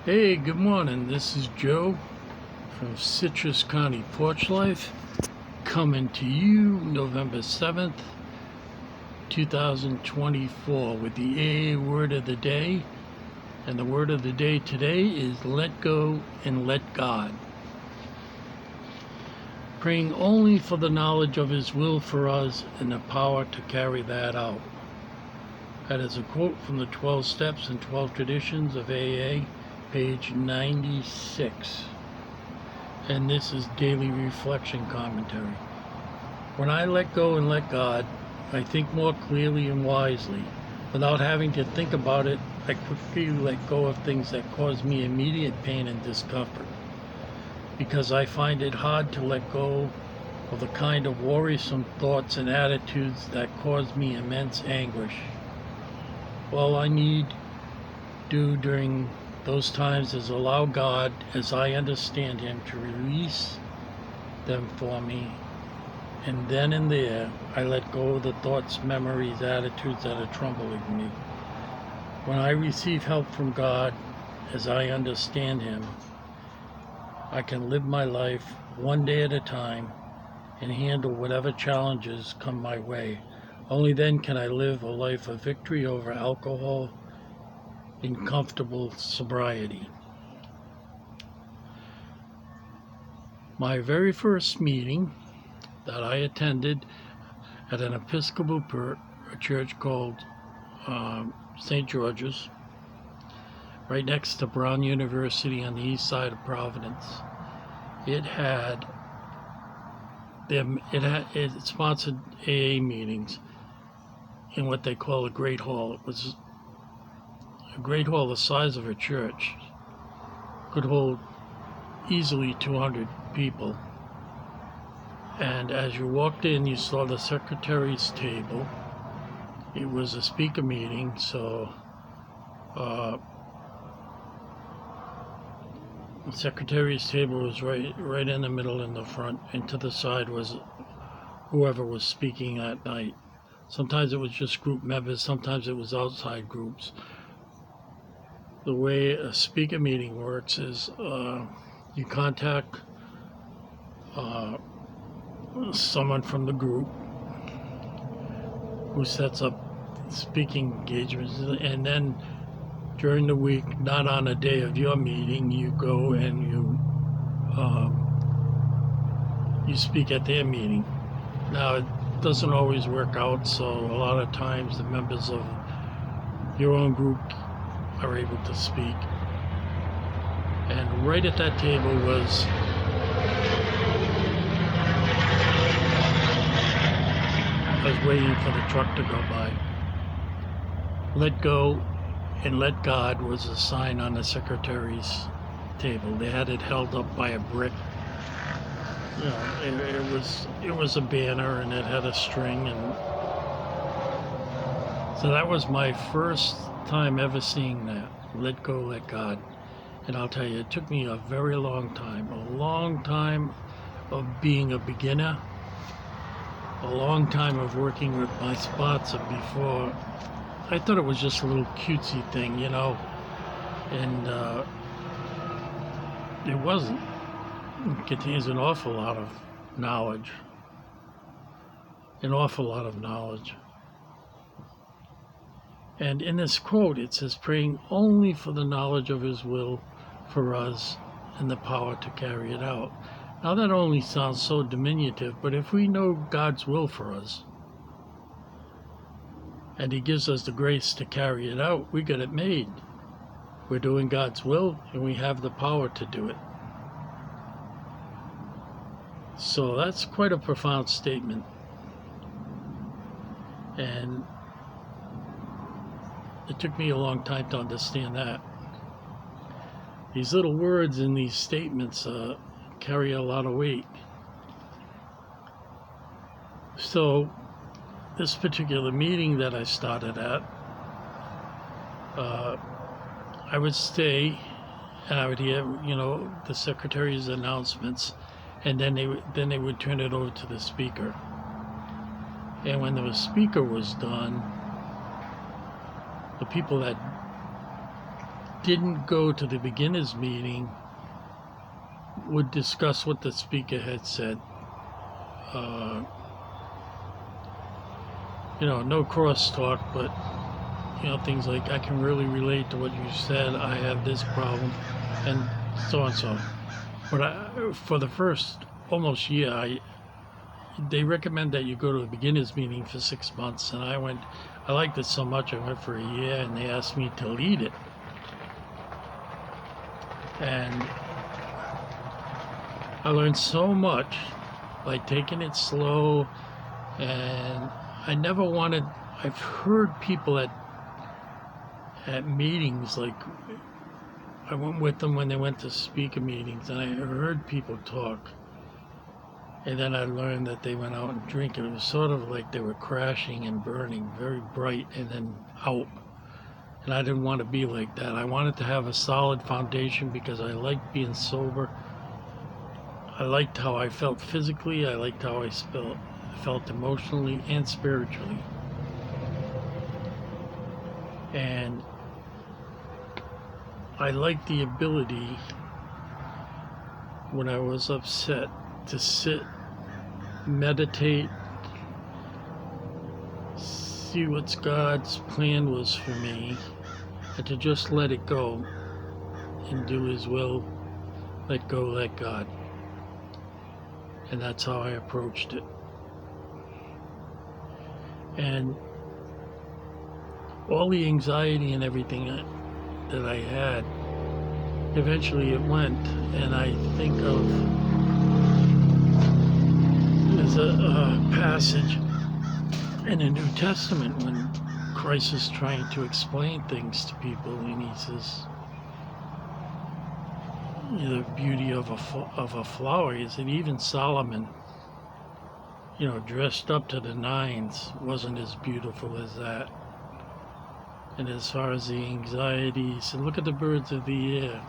Hey, good morning. This is Joe from Citrus County Porch Life, coming to you November 7th, 2024, with the AA word of the day. And the word of the day today is let go and let God. Praying only for the knowledge of His will for us and the power to carry that out. That is a quote from the 12 Steps and 12 Traditions of AA, page 96. And this is Daily Reflection Commentary. When I let go and let God, I think more clearly and wisely. Without having to think about it, I quickly let go of things that cause me immediate pain and discomfort, because I find it hard to let go of the kind of worrisome thoughts and attitudes that cause me immense anguish. All I need do during those times is allow God, as I understand Him, to release them for me, and then and there I let go of the thoughts, memories, attitudes that are troubling me. When I receive help from God, as I understand Him, I can live my life one day at a time and handle whatever challenges come my way. Only then can I live a life of victory over alcohol in comfortable sobriety. My very first meeting that I attended at an Episcopal church called St. George's, right next to Brown University on the east side of Providence. It sponsored AA meetings in what they call a great hall. It was a great hall the size of a church, could hold easily 200 people. And as you walked in, you saw the secretary's table. It was a speaker meeting, so the secretary's table was right in the middle in the front, and to the side was whoever was speaking that night. Sometimes it was just group members, sometimes it was outside groups. The way a speaker meeting works is you contact someone from the group who sets up speaking engagements, and then during the week, not on a day of your meeting, you go and you speak at their meeting. Now, it doesn't always work out, so a lot of times the members of your own group are able to speak. And right at that table was I was waiting for the truck to go by. Let go and let God was a sign on the secretary's table. They had it held up by a brick. You know, it was a banner, and it had a string, and so that was my first time ever seeing that. Let go, let God. And I'll tell you, it took me a very long time of being a beginner, a long time of working with my spots before. I thought it was just a little cutesy thing, you know, and it wasn't. It contains an awful lot of knowledge. And in this quote, it says, praying only for the knowledge of His will for us and the power to carry it out. Now that only sounds so diminutive, but if we know God's will for us, and He gives us the grace to carry it out, we got it made. We're doing God's will, and we have the power to do it. So that's quite a profound statement. And it took me a long time to understand that. These little words in these statements carry a lot of weight. So this particular meeting that I started at, I would stay and I would hear, you know, the secretary's announcements, and then they would turn it over to the speaker. And when the speaker was done, the people that didn't go to the beginners meeting would discuss what the speaker had said. No crosstalk, but things like, I can really relate to what you said, I have this problem, and so on and so on. But for the first almost year, they recommend that you go to a beginner's meeting for 6 months, and I liked it so much, I went for a year, and they asked me to lead it. And I learned so much by taking it slow, and I've heard people at meetings, like I went with them when they went to speaker meetings, and I heard people talk, and then I learned that they went out and drink. It was sort of like they were crashing and burning, very bright and then out. And I didn't want to be like that. I wanted to have a solid foundation because I liked being sober. I liked how I felt physically. I liked how I felt emotionally and spiritually. And I liked the ability, when I was upset, to sit, meditate, see what God's plan was for me, and to just let it go and do His will. Let go, let God. And that's how I approached it. And all the anxiety and everything that I had, eventually it went. And I think there's a passage in the New Testament when Christ is trying to explain things to people, and He says, the beauty of a flower is that even Solomon, dressed up to the nines, wasn't as beautiful as that. And as far as the anxieties, and look at the birds of the air.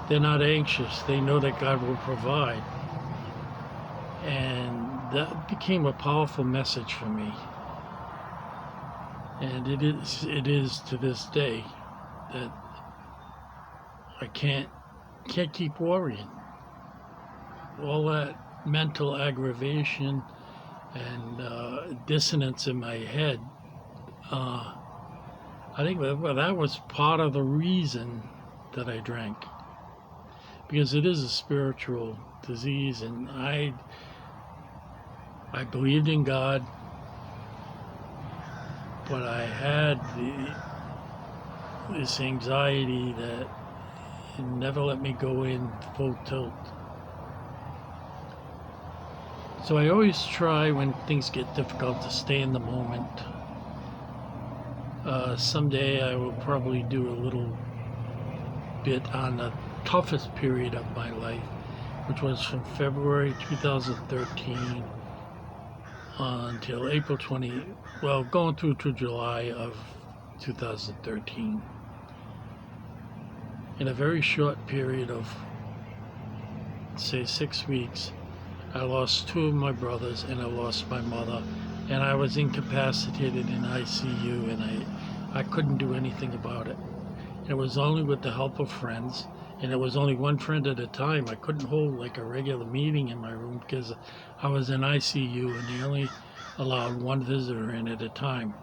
They're not anxious. They know that God will provide. And that became a powerful message for me. And it is to this day that I can't keep worrying. All that mental aggravation and dissonance in my head, I think that was part of the reason that I drank, because it is a spiritual disease, and I believed in God, but I had this anxiety that never let me go in full tilt. So I always try, when things get difficult, to stay in the moment. Someday I will probably do a little bit on the toughest period of my life, which was from February 2013 until April going through to July of 2013. In a very short period of, say, 6 weeks, I lost 2 of my brothers, and I lost my mother, and I was incapacitated in ICU, and I couldn't do anything about it. It was only with the help of friends, and it was only one friend at a time. I couldn't hold like a regular meeting in my room because I was in ICU, and they only allowed one visitor in at a time.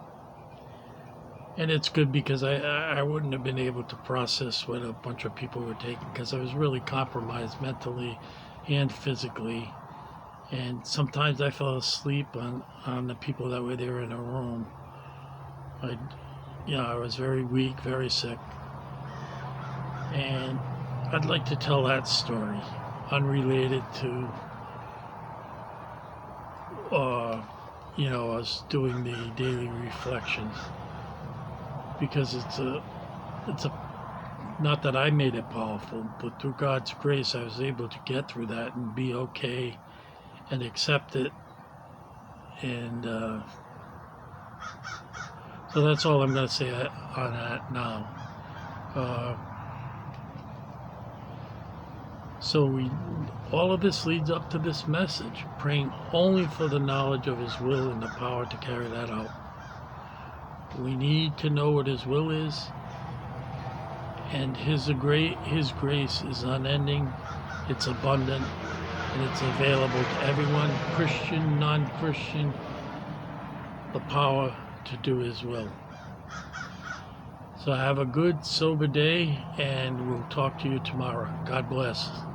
And it's good because I wouldn't have been able to process what a bunch of people were taking, because I was really compromised mentally and physically. And sometimes I fell asleep on the people that were there in the room. I was very weak, very sick. And I'd like to tell that story, unrelated to, us doing the daily reflections. Because it's not that I made it powerful, but through God's grace, I was able to get through that and be okay and accept it. And so that's all I'm going to say on that now. So all of this leads up to this message, praying only for the knowledge of His will and the power to carry that out. We need to know what His will is, and His grace is unending, it's abundant, and it's available to everyone, Christian, non-Christian, the power to do His will. So have a good, sober day, and we'll talk to you tomorrow. God bless.